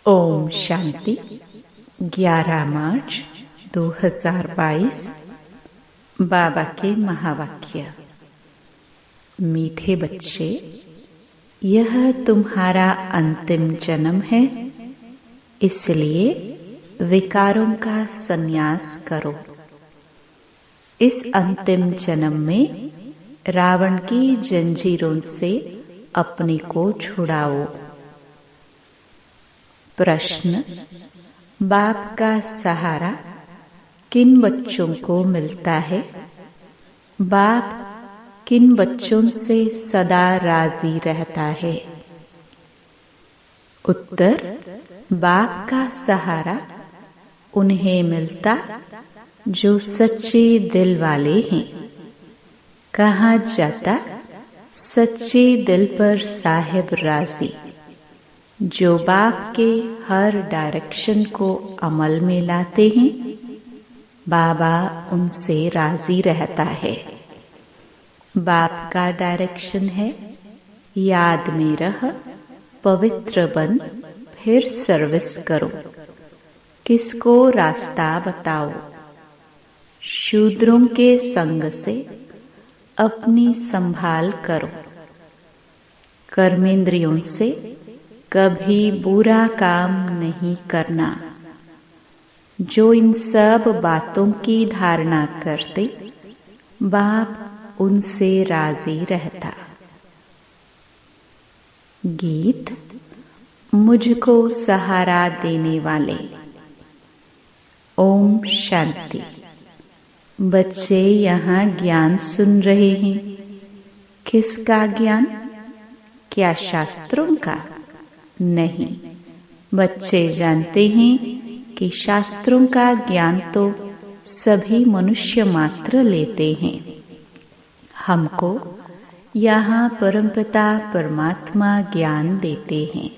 ओम शांति। 11 मार्च 2022। बाबा के महावाक्य। मीठे बच्चे, यह तुम्हारा अंतिम जन्म है, इसलिए विकारों का संन्यास करो। इस अंतिम जन्म में रावण की जंजीरों से अपने को छुड़ाओ। प्रश्न: बाप का सहारा किन बच्चों को मिलता है? बाप किन बच्चों से सदा राजी रहता है? उत्तर: बाप का सहारा उन्हें मिलता जो सच्चे दिल वाले हैं। कहा जाता, सच्चे दिल पर साहिब राजी। जो बाप के हर डायरेक्शन को अमल में लाते हैं, बाबा उनसे राजी रहता है। बाप का डायरेक्शन है, याद में रह, पवित्र बन, फिर सर्विस करो। किसको रास्ता बताओ? शूद्रों के संग से अपनी संभाल करो। कर्मेंद्रियों से कभी बुरा काम नहीं करना। जो इन सब बातों की धारणा करते, बाप उनसे राजी रहता। गीत: मुझको सहारा देने वाले। ओम शांति। बच्चे यहाँ ज्ञान सुन रहे हैं। किसका ज्ञान? क्या शास्त्रों का? नहीं। बच्चे जानते हैं कि शास्त्रों का ज्ञान तो सभी मनुष्य मात्र लेते हैं। हमको यहाँ परमपिता परमात्मा ज्ञान देते हैं।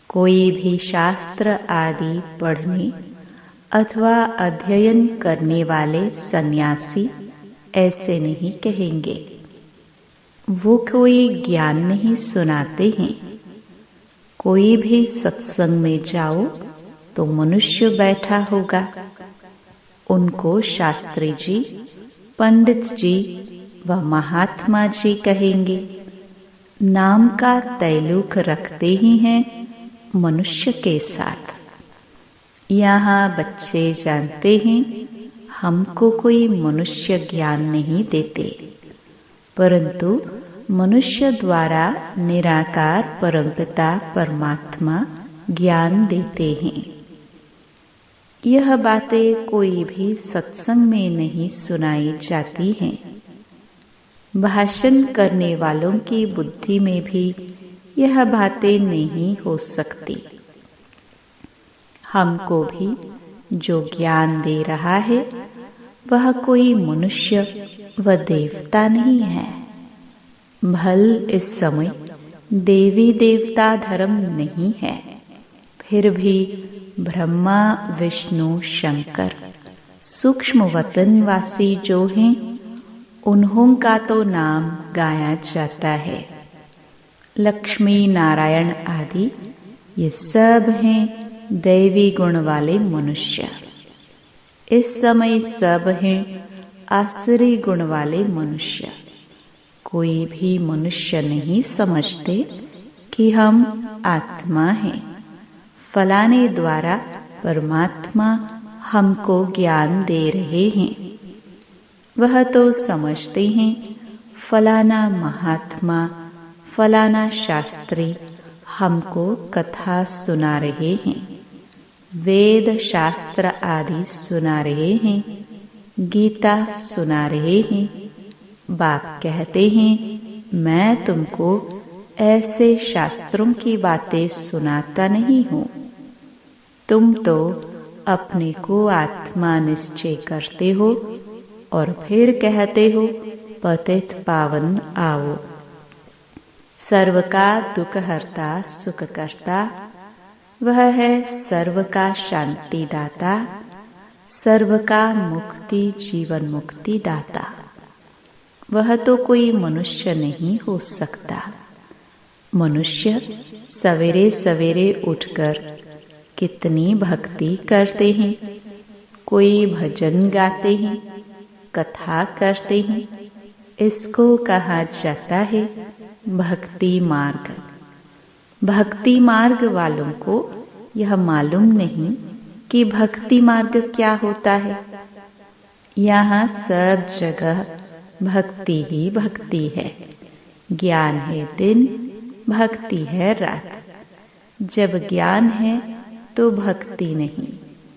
कोई भी शास्त्र आदि पढ़ने अथवा अध्ययन करने वाले सन्यासी ऐसे नहीं कहेंगे। वो कोई ज्ञान नहीं सुनाते हैं। कोई भी सत्संग में जाओ तो मनुष्य बैठा होगा। उनको शास्त्री जी, पंडित जी व महात्मा जी कहेंगे। नाम का तैलुक रखते ही हैं मनुष्य के साथ। यहाँ बच्चे जानते हैं, हमको कोई मनुष्य ज्ञान नहीं देते, परंतु मनुष्य द्वारा निराकार परमपिता परमात्मा ज्ञान देते हैं। यह बातें कोई भी सत्संग में नहीं सुनाई जाती हैं। भाषण करने वालों की बुद्धि में भी यह बातें नहीं हो सकती। हमको भी जो ज्ञान दे रहा है, वह कोई मनुष्य व देवता नहीं है। भल इस समय देवी देवता धर्म नहीं है, फिर भी ब्रह्मा विष्णु शंकर सूक्ष्म वतनवासी जो हैं, उन्हों का तो नाम गाया जाता है। लक्ष्मी नारायण आदि ये सब हैं दैवी गुण वाले मनुष्य। इस समय सब हैं आसुरी गुण वाले मनुष्य। कोई भी मनुष्य नहीं समझते कि हम आत्मा हैं। फलाने द्वारा परमात्मा हमको ज्ञान दे रहे हैं। वह तो समझते हैं फलाना महात्मा, फलाना शास्त्री हमको कथा सुना रहे हैं, वेद शास्त्र आदि सुना रहे हैं, गीता सुना रहे हैं। बाप कहते हैं, मैं तुमको ऐसे शास्त्रों की बातें सुनाता नहीं हूँ। तुम तो अपने को आत्मा निश्चय करते हो और फिर कहते हो पतित पावन आओ। सर्व का दुख हरता सुख करता, वह है सर्व का शांति दाता, सर्व का मुक्ति जीवन मुक्ति दाता। वह तो कोई मनुष्य नहीं हो सकता। मनुष्य सवेरे सवेरे उठकर कितनी भक्ति करते हैं, कोई भजन गाते हैं, कथा करते हैं, इसको कहा जाता है भक्ति मार्ग। भक्ति मार्ग वालों को यह मालूम नहीं कि भक्ति मार्ग क्या होता है। यहाँ सब जगह भक्ति ही भक्ति है। ज्ञान है दिन, भक्ति है रात। जब ज्ञान है तो भक्ति नहीं,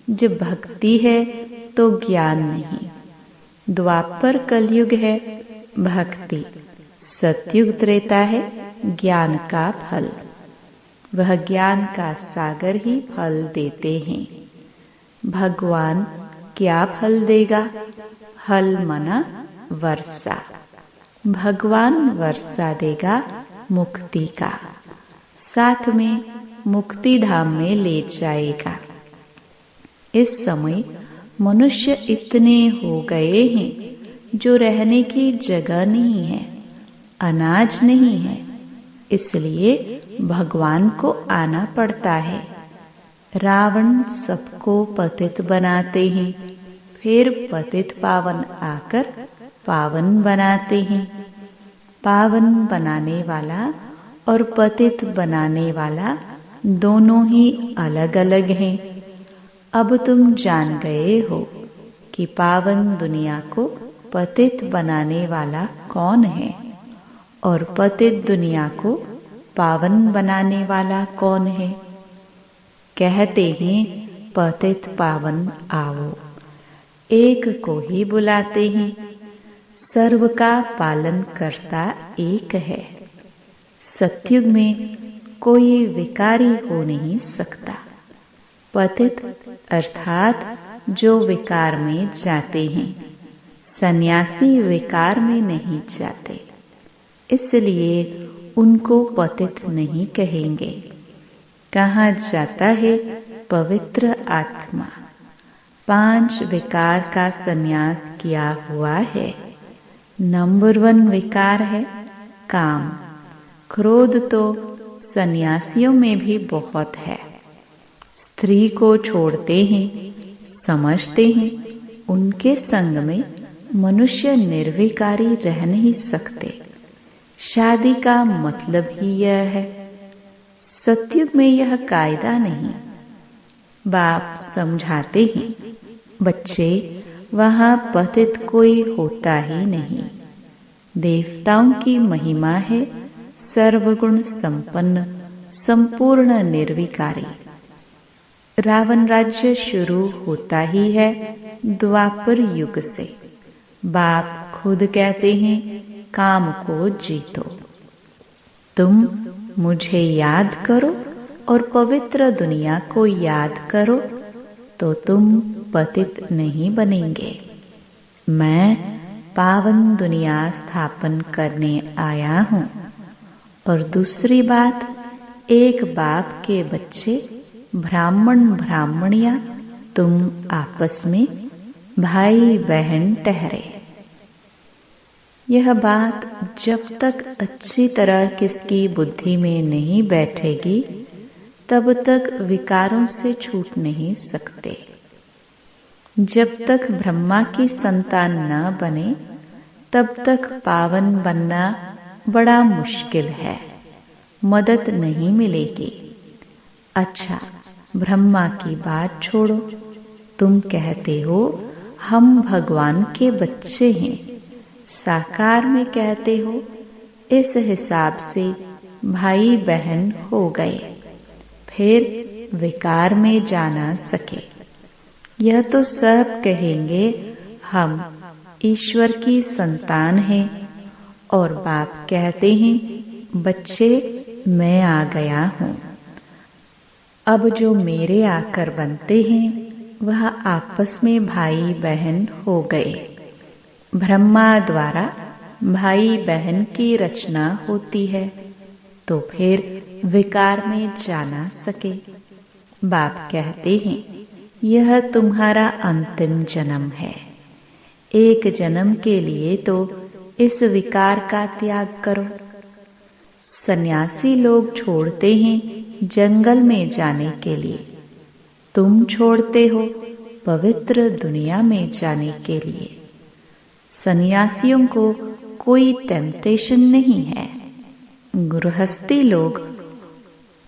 जब भक्ति है तो ज्ञान नहीं। द्वापर कलयुग है भक्ति, सतयुग त्रेता है ज्ञान का फल। वह ज्ञान का सागर ही फल देते हैं। भगवान क्या फल देगा? हल मना वर्षा। भगवान वर्षा देगा मुक्ति का, साथ में मुक्ति धाम में ले जाएगा। इस समय मनुष्य इतने हो गए हैं जो रहने की जगह नहीं है, अनाज नहीं है, इसलिए भगवान को आना पड़ता है। रावण सबको पतित बनाते हैं, फिर पतित पावन आकर पावन बनाते हैं। पावन बनाने वाला और पतित बनाने वाला दोनों ही अलग अलग हैं। अब तुम जान गए हो कि पावन दुनिया को पतित बनाने वाला कौन है और पतित दुनिया को पावन बनाने वाला कौन है। कहते हैं पतित पावन आओ, एक को ही बुलाते हैं। सर्व का पालन करता एक है। सतयुग में कोई विकारी हो नहीं सकता। पतित अर्थात जो विकार में जाते हैं, सन्यासी विकार में नहीं जाते, इसलिए उनको पतित नहीं कहेंगे। कहा जाता है पवित्र आत्मा। 5 विकार का संन्यास किया हुआ है। नंबर 1 विकार है काम। क्रोध तो सन्यासियों में भी बहुत है। स्त्री को छोड़ते हैं, समझते हैं उनके संग में मनुष्य निर्विकारी रह नहीं सकते। शादी का मतलब ही यह है। सतयुग में यह कायदा नहीं। बाप समझाते हैं, बच्चे वहां पतित कोई होता ही नहीं। देवताओं की महिमा है सर्वगुण संपन्न, संपूर्ण निर्विकारी। रावण राज्य शुरू होता ही है द्वापर युग से। बाप खुद कहते हैं काम को जीतो। तुम मुझे याद करो और पवित्र दुनिया को याद करो तो तुम पतित नहीं बनेंगे। मैं पावन दुनिया स्थापन करने आया हूँ। और दूसरी बात, एक बाप के बच्चे ब्राह्मण ब्राह्मणियां तुम आपस में भाई बहन ठहरे। यह बात जब तक अच्छी तरह किसकी बुद्धि में नहीं बैठेगी तब तक विकारों से छूट नहीं सकते। जब तक ब्रह्मा की संतान न बने तब तक पावन बनना बड़ा मुश्किल है, मदद नहीं मिलेगी। अच्छा, ब्रह्मा की बात छोड़ो। तुम कहते हो हम भगवान के बच्चे हैं, साकार में कहते हो, इस हिसाब से भाई बहन हो गए, फिर विकार में जाना सके। यह तो सब कहेंगे हम ईश्वर की संतान हैं, और बाप कहते हैं बच्चे मैं आ गया हूँ। अब जो मेरे आकर बनते हैं वह आपस में भाई बहन हो गए। ब्रह्मा द्वारा भाई बहन की रचना होती है तो फिर विकार में जाना सके। बाप कहते हैं यह तुम्हारा अंतिम जन्म है। एक जन्म के लिए तो इस विकार का त्याग करो। सन्यासी लोग छोड़ते हैं जंगल में जाने के लिए, तुम छोड़ते हो पवित्र दुनिया में जाने के लिए। सन्यासियों को कोई टेम्पटेशन नहीं है। गृहस्थी लोग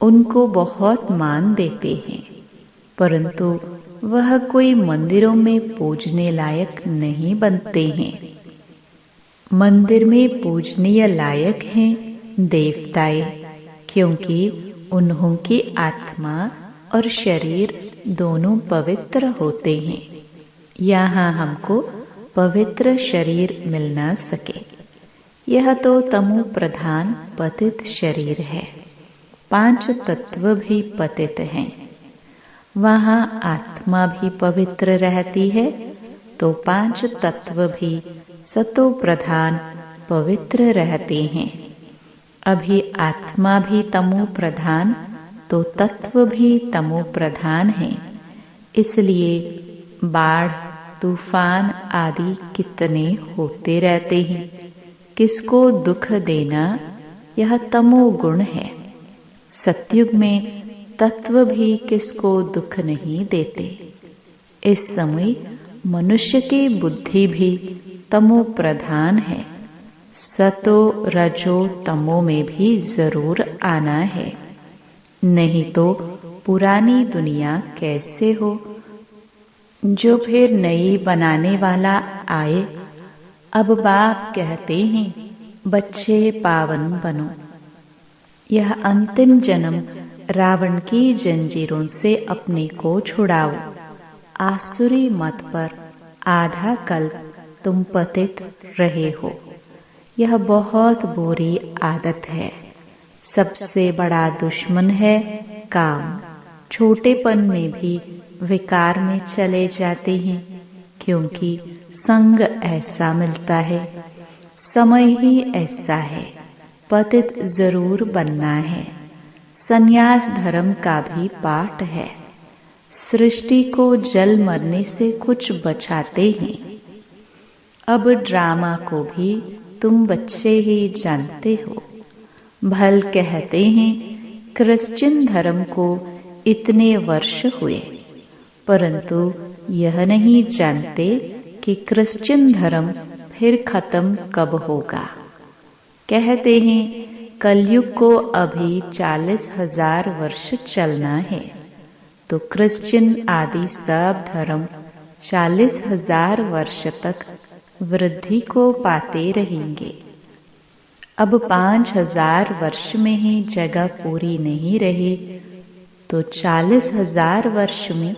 उनको बहुत मान देते हैं, परंतु वह कोई मंदिरों में पूजने लायक नहीं बनते हैं। मंदिर में पूजनीय लायक हैं देवताएं, क्योंकि उन्हों की आत्मा और शरीर दोनों पवित्र होते हैं। यहाँ हमको पवित्र शरीर मिल न सके। यह तो तमो प्रधान पतित शरीर है। 5 तत्व भी पतित हैं। वहाँ आत्मा भी पवित्र रहती है, तो 5 तत्व भी सतो प्रधान पवित्र रहते हैं। अभी आत्मा भी तमो प्रधान, तो तत्व भी तमो प्रधान है। इसलिए बाढ़, तूफान आदि कितने होते रहते हैं। किसको दुख देना, यह तमो गुण है। सतयुग में तत्व भी किसको दुख नहीं देते। इस समय मनुष्य की बुद्धि भी तमो प्रधान है। सतो रजो तमो में भी जरूर आना है, नहीं तो पुरानी दुनिया कैसे हो। जो फिर नई बनाने वाला आए। अब बाप कहते हैं, बच्चे पावन बनो। यह अंतिम जन्म रावण की जंजीरों से अपने को छुड़ाओ। आसुरी मत पर आधा कल्प तुम पतित रहे हो। यह बहुत बुरी आदत है। सबसे बड़ा दुश्मन है काम। छोटेपन में भी विकार में चले जाते हैं, क्योंकि संग ऐसा मिलता है। समय ही ऐसा है। पतित जरूर बनना है। संन्यास धर्म का भी पाठ है। सृष्टि को जल मरने से कुछ बचाते हैं। अब ड्रामा को भी तुम बच्चे ही जानते हो। भल कहते हैं क्रिश्चियन धर्म को इतने वर्ष हुए, परंतु यह नहीं जानते कि क्रिश्चियन धर्म फिर खत्म कब होगा। कहते हैं कलयुग को अभी 40,000 वर्ष चलना है, तो क्रिश्चियन आदि सब धर्म 40,000 वर्ष तक वृद्धि को पाते रहेंगे। अब 5,000 वर्ष में ही जगह पूरी नहीं रही, तो 40,000 वर्ष में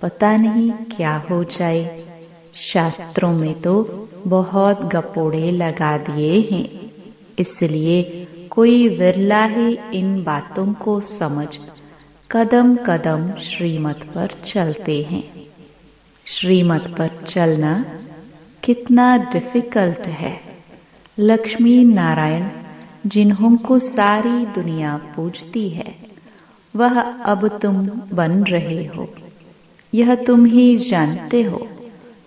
पता नहीं क्या हो जाए। शास्त्रों में तो बहुत गपोड़े लगा दिए हैं, इसलिए कोई विरला ही इन बातों को समझ कदम कदम श्रीमत पर चलते हैं। श्रीमत पर चलना कितना डिफिकल्ट है। लक्ष्मी नारायण जिन्हों को सारी दुनिया पूजती है, वह अब तुम बन रहे हो। यह तुम ही जानते हो,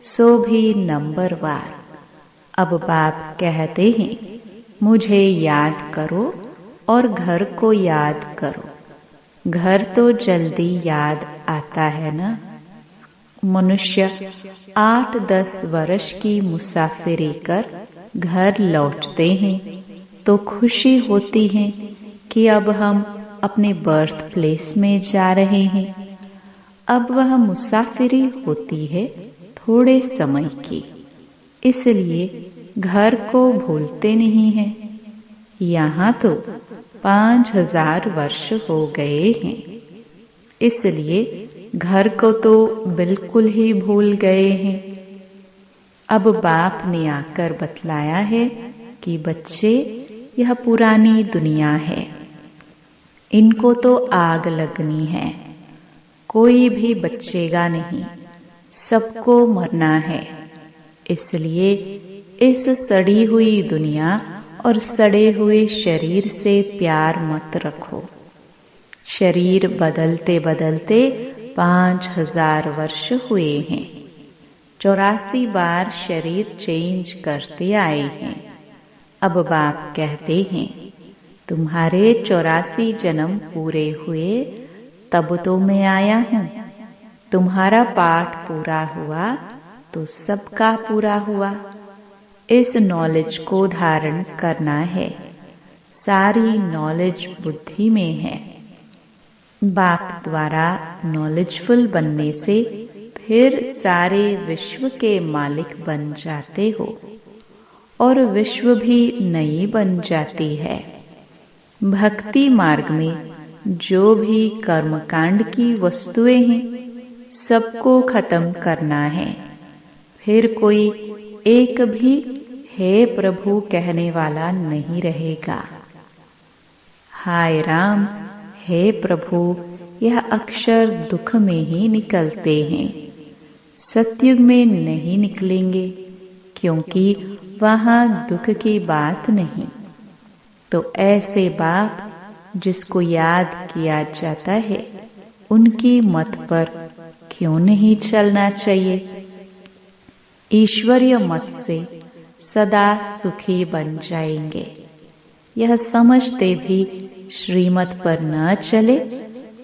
सो भी नंबरवार। अब बाप कहते हैं मुझे याद करो और घर को याद करो। घर तो जल्दी याद आता है ना। मनुष्य 8-10 वर्ष की मुसाफिरी कर घर लौटते हैं तो खुशी होती है कि अब हम अपने बर्थ प्लेस में जा रहे हैं। अब वह मुसाफिरी होती है थोड़े समय की, इसलिए घर को भूलते नहीं हैं। यहाँ तो 5,000 वर्ष हो गए हैं, इसलिए घर को तो बिल्कुल ही भूल गए हैं। अब बाप ने आकर बतलाया है कि बच्चे, यह पुरानी दुनिया है, इनको तो आग लगनी है। कोई भी बचेगा नहीं, सबको मरना है। इसलिए इस सड़ी हुई दुनिया और सड़े हुए शरीर से प्यार मत रखो। शरीर बदलते बदलते 5,000 वर्ष हुए हैं। 84 बार शरीर चेंज करते आए हैं। अब बाप कहते हैं तुम्हारे 84 जन्म पूरे हुए, तब तो मैं आया हूँ। तुम्हारा पाठ पूरा हुआ तो सबका पूरा हुआ। इस नॉलेज को धारण करना है। सारी नॉलेज बुद्धि में है। बाप द्वारा नॉलेजफुल बनने से फिर सारे विश्व के मालिक बन जाते हो और विश्व भी नई बन जाती है। भक्ति मार्ग में जो भी कर्मकांड की वस्तुएं हैं सबको खत्म करना है। फिर कोई एक भी हे प्रभु कहने वाला नहीं रहेगा। हाय राम, हे प्रभु, यह अक्षर दुख में ही निकलते हैं, सतयुग में नहीं निकलेंगे, क्योंकि वहाँ दुख की बात नहीं। तो ऐसे बाप जिसको याद किया जाता है उनकी मत पर क्यों नहीं चलना चाहिए। ईश्वरीय मत से सदा सुखी बन जाएंगे। यह समझते भी श्रीमत पर न चले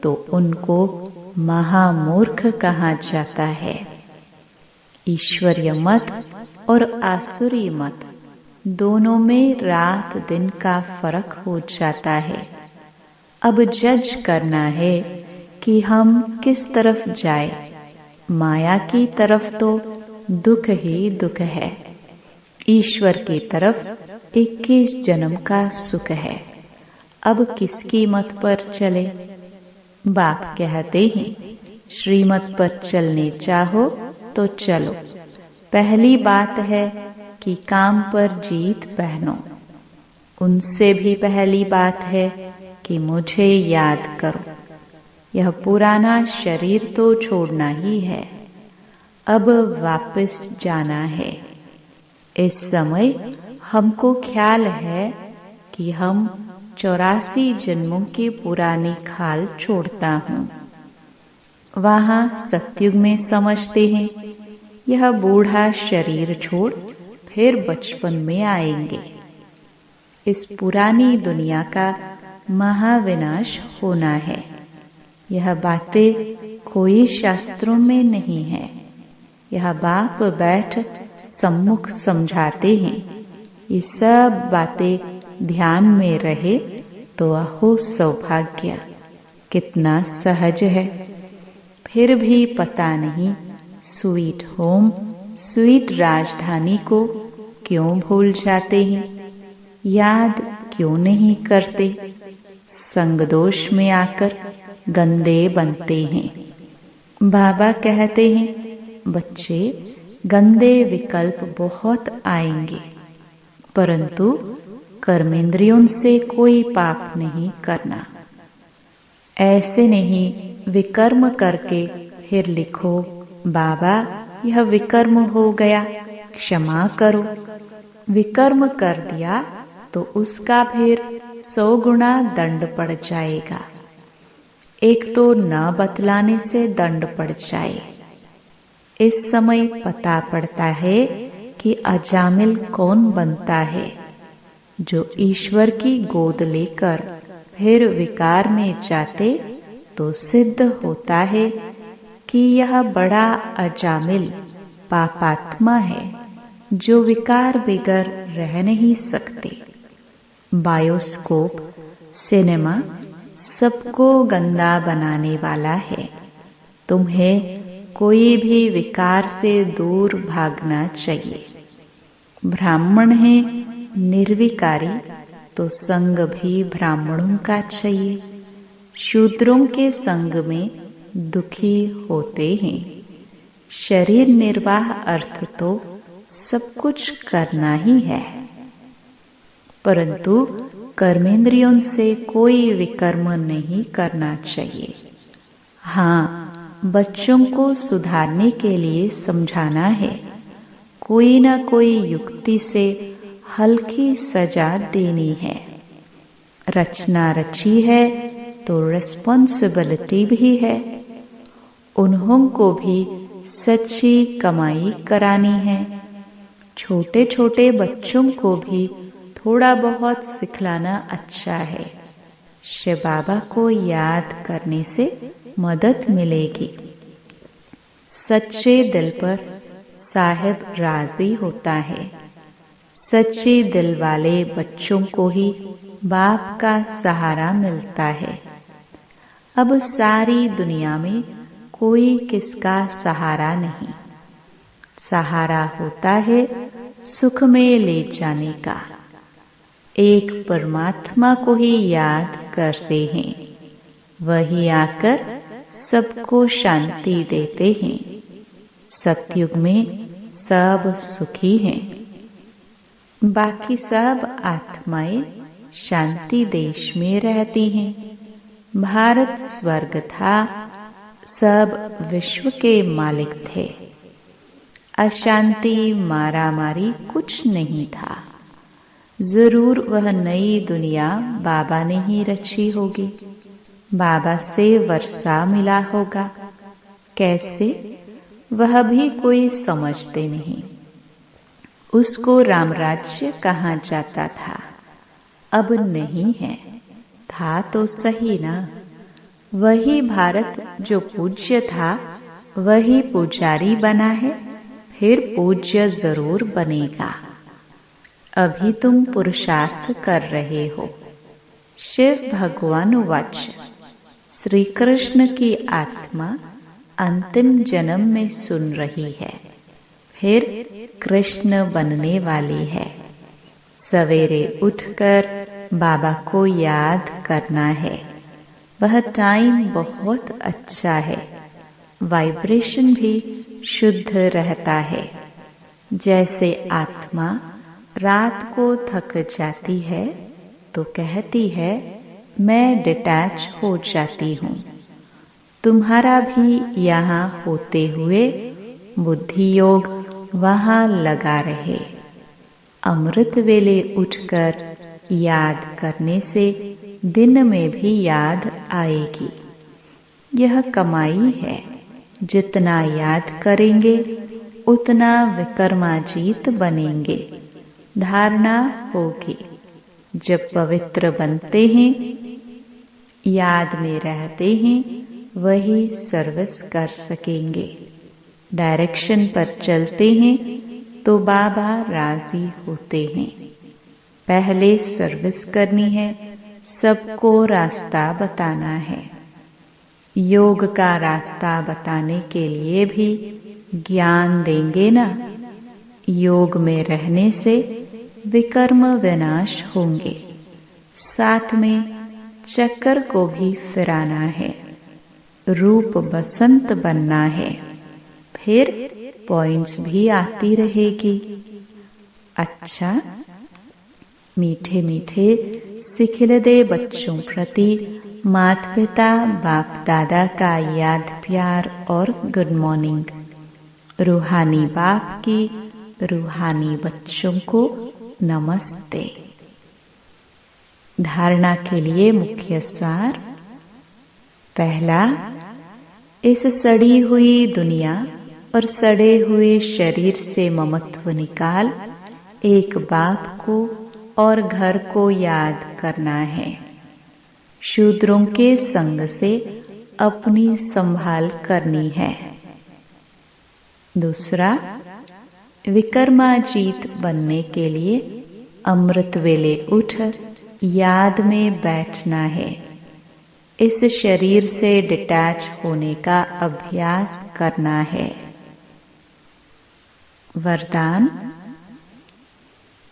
तो उनको महामूर्ख कहा जाता है। ईश्वरीय मत और आसुरी मत दोनों में रात दिन का फर्क हो जाता है। अब जज करना है कि हम किस तरफ जाए। माया की तरफ तो दुख ही दुख है, ईश्वर की तरफ 21 जन्म का सुख है। अब किसकी मत पर चले। बाप कहते हैं श्रीमत पर चलने चाहो तो चलो। पहली बात है कि काम पर जीत पहनो। उनसे भी पहली बात है कि मुझे याद करो। यह पुराना शरीर तो छोड़ना ही है, अब वापस जाना है। इस समय हमको ख्याल है कि हम 84 जन्मों की पुरानी खाल छोड़ता हूँ। वहाँ सतयुग में समझते हैं यह बूढ़ा शरीर छोड़ फिर बचपन में आएंगे। इस पुरानी दुनिया का महाविनाश होना है। यह बातें कोई शास्त्रों में नहीं है। यह बाप बैठ सम्मुख समझाते हैं। ये सब बातें ध्यान में रहे तो अहो सौभाग्य, कितना सहज है। फिर भी पता नहीं स्वीट होम, स्वीट राजधानी को क्यों भूल जाते हैं, याद क्यों नहीं करते। संग दोष में आकर गंदे बनते हैं। बाबा कहते हैं बच्चे, गंदे विकल्प बहुत आएंगे, परंतु कर्मेंद्रियों से कोई पाप नहीं करना। ऐसे नहीं विकर्म करके फिर लिखो बाबा यह विकर्म हो गया, क्षमा करो। विकर्म कर दिया तो उसका फिर 100 गुना दंड पड़ जाएगा। एक तो न बतलाने से दंड पड़ जाए। इस समय पता पड़ता है कि अजामिल कौन बनता है। जो ईश्वर की गोद लेकर फिर विकार में जाते तो सिद्ध होता है कि यह बड़ा अजामिल पापात्मा है जो विकार बिगर रह नहीं सकते। बायोस्कोप, सिनेमा सबको गंदा बनाने वाला है। तुम्हें कोई भी विकार से दूर भागना चाहिए। ब्राह्मण है निर्विकारी तो संग भी ब्राह्मणों का चाहिए। शूद्रों के संग में दुखी होते हैं। शरीर निर्वाह अर्थ तो सब कुछ करना ही है, परंतु कर्मेंद्रियों से कोई विकर्म नहीं करना चाहिए। हाँ, बच्चों को सुधारने के लिए समझाना है। कोई न कोई युक्ति से हल्की सजा देनी है। रचना रची है तो रिस्पॉन्सिबिलिटी भी है। उन्हों को भी सच्ची कमाई करानी है। छोटे छोटे बच्चों को भी थोड़ा बहुत सिखलाना अच्छा है। शिव बाबा को याद करने से मदद मिलेगी। सच्चे दिल पर साहिब राजी होता है। सच्चे दिल वाले बच्चों को ही बाप का सहारा मिलता है। अब सारी दुनिया में कोई किसका सहारा नहीं। सहारा होता है सुख में ले जाने का। एक परमात्मा को ही याद करते हैं, वही आकर सबको शांति देते हैं। सतयुग में सब सुखी हैं, बाकी सब आत्माएं शांति देश में रहती हैं। भारत स्वर्ग था, सब विश्व के मालिक थे। अशांति मारामारी कुछ नहीं था। जरूर वह नई दुनिया बाबा ने ही रची होगी। बाबा से वर्षा मिला होगा। कैसे, वह भी कोई समझते नहीं। उसको रामराज्य कहा जाता था, अब नहीं है। था तो सही ना। वही भारत जो पूज्य था, वही पुजारी बना है, फिर पूज्य जरूर बनेगा। अभी तुम पुरुषार्थ कर रहे हो। शिव भगवान वाच, श्री कृष्ण की आत्मा अंतिम जन्म में सुन रही है, फिर कृष्ण बनने वाली है। सवेरे उठकर बाबा को याद करना है। वह टाइम बहुत अच्छा है। वाइब्रेशन भी शुद्ध रहता है। जैसे आत्मा रात को थक जाती है तो कहती है मैं डिटैच हो जाती हूँ। तुम्हारा भी यहाँ होते हुए बुद्धि योग वहाँ लगा रहे। अमृत वेले उठकर याद करने से दिन में भी याद आएगी। यह कमाई है। जितना याद करेंगे उतना विकर्माजीत बनेंगे। धारणा होगी, जब पवित्र बनते हैं, याद में रहते हैं, वही सर्विस कर सकेंगे। डायरेक्शन पर चलते हैं तो बाबा राजी होते हैं। पहले सर्विस करनी है, सबको रास्ता बताना है। योग का रास्ता बताने के लिए भी ज्ञान देंगे ना। योग में रहने से विकर्म विनाश होंगे। साथ में चक्कर को भी फिराना है। रूप बसंत बनना है, फिर पॉइंट्स भी आती रहेगी। अच्छा, मीठे मीठे सिखिलदे बच्चों प्रति माता पिता बाप दादा का याद प्यार और गुड मॉर्निंग। रूहानी बाप की रूहानी बच्चों को नमस्ते। धारणा के लिए मुख्य सार। पहला, इस सड़ी हुई दुनिया और सड़े हुए शरीर से ममत्व निकाल एक बाप को और घर को याद करना है। शूद्रों के संग से अपनी संभाल करनी है। दूसरा, विकर्माजीत बनने के लिए अमृत वेले उठ याद में बैठना है। इस शरीर से डिटैच होने का अभ्यास करना है। वरदान,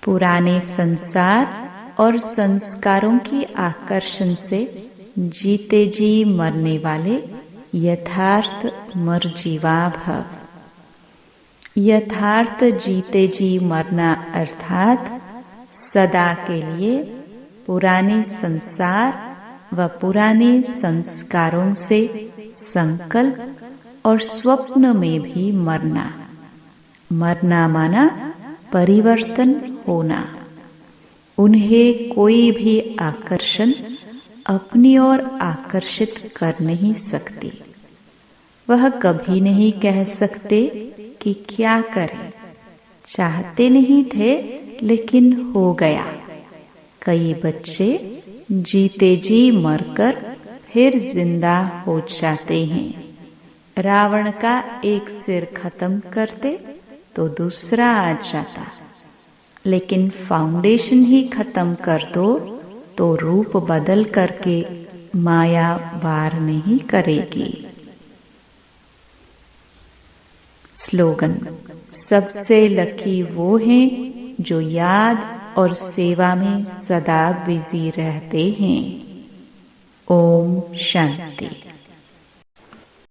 पुराने संसार और संस्कारों की आकर्षण से जीते जी मरने वाले यथार्थ मरजीवा भव। यथार्थ जीते जी मरना अर्थात सदा के लिए पुराने संसार व पुराने संस्कारों से संकल्प और स्वप्न में भी मरना। मरना माना परिवर्तन होना। उन्हें कोई भी आकर्षण अपनी ओर आकर्षित कर नहीं सकती। वह कभी नहीं कह सकते कि क्या करें। चाहते नहीं थे लेकिन हो गया। कई बच्चे जीते जी मरकर फिर जिंदा हो जाते हैं। रावण का एक सिर खत्म करते तो दूसरा आ जाता, लेकिन फाउंडेशन ही खत्म कर दो तो रूप बदल करके माया वार नहीं करेगी। स्लोगन: सबसे लकी वो हैं जो याद और सेवा में सदा बिजी रहते हैं। ओम शांति।